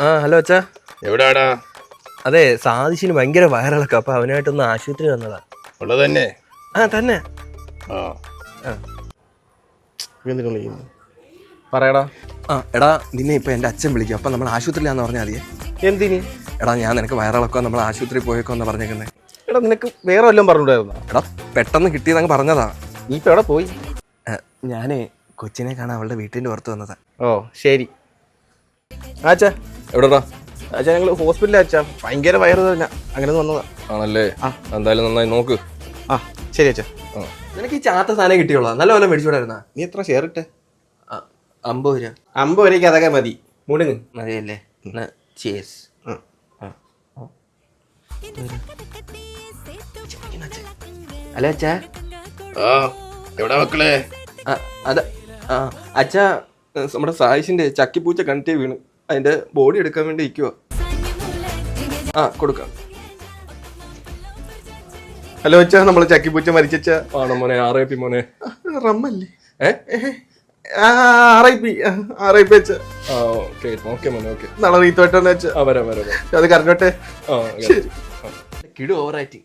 ആ ഹലോ അച്ഛാ. എവിടാടാ? അതെ, സാദിഷിന് ഭയങ്കര വയറിളക്കം. അപ്പൊ അവനായിട്ടൊന്ന് ആശുപത്രി വന്നതാ. ഉള്ളത് തന്നെ? ആ തന്നെ. ആ പറയടാ. ആ എടാ, നിന്നെ ഇപ്പൊ എന്റെ അച്ഛൻ വിളിക്കും. അപ്പൊ നമ്മൾ ആശുപത്രിയിലാന്ന് പറഞ്ഞാൽ മതിയെ. എന്തിന്? എടാ, ഞാൻ നിനക്ക് വയറിളക്കോ നമ്മൾ ആശുപത്രി പോയേക്കോന്ന് പറഞ്ഞേക്കുന്നേ. എടാ, നിനക്ക് വേറെ വല്ലതും പറഞ്ഞിട്ടുണ്ടായിരുന്നോ? എടാ, പെട്ടെന്ന് കിട്ടിയതങ്ങ് പറഞ്ഞതാ. നീ ഇപ്പൊ എവിടെ പോയി? ഞാനേ കൊച്ചിനെ കാണാൻ അവളുടെ വീട്ടിന്റെ പുറത്ത് വന്നതാ. ഓ ശരി. ആച്ചാ എവിടെടാ? ആച്ചാ, ഞങ്ങൾ ഹോസ്പിറ്റലിൽ അച്ഛാ. ഭയങ്കര വയറ് തന്നെ, അങ്ങനെ വന്നതാ. ആണല്ലേ? ആ. എന്തായാലും നന്നായി നോക്ക്. ആ ശരി അച്ഛാ. നിനക്ക് ഈ ചാത്ത സാധനം കിട്ടിയോളാ? നല്ല പോലെ മേടിച്ചുകൂടായിരുന്നാ? നീ എത്ര ഷെയർ ഇട്ട്? 50 രൂപ. 50 രൂപയ്ക്ക് അതൊക്കെ മതി. മുടുങ്ങ്. മതിയല്ലേ? ചേസ്. അല്ല അച്ഛാ. ആ എവിടാ മക്കളെ? അതാ അച്ഛാ, നമ്മുടെ സായിഷിന്റെ ചക്കിപ്പൂച്ച കണക്റ്റേ വീണ്. അതിന്റെ ബോഡി എടുക്കാൻ വേണ്ടി ഇരിക്കുവാ. ആ കൊടുക്കാം. ഹലോ അച്ഛാ, നമ്മള് ചക്കിപ്പൂച്ച മരിച്ച. ആണോ മോനെ? RIP മോനെ. റമ്മല്ലേ? RIP അച്ഛാ. ഓക്കെ മോനെ. ഓക്കെ, നാളെ റീത്തോട്ടെ അച്ഛാ. വരാം. അത് കറങ്ങോട്ടെ. കിടു ഓവറായിട്ട്.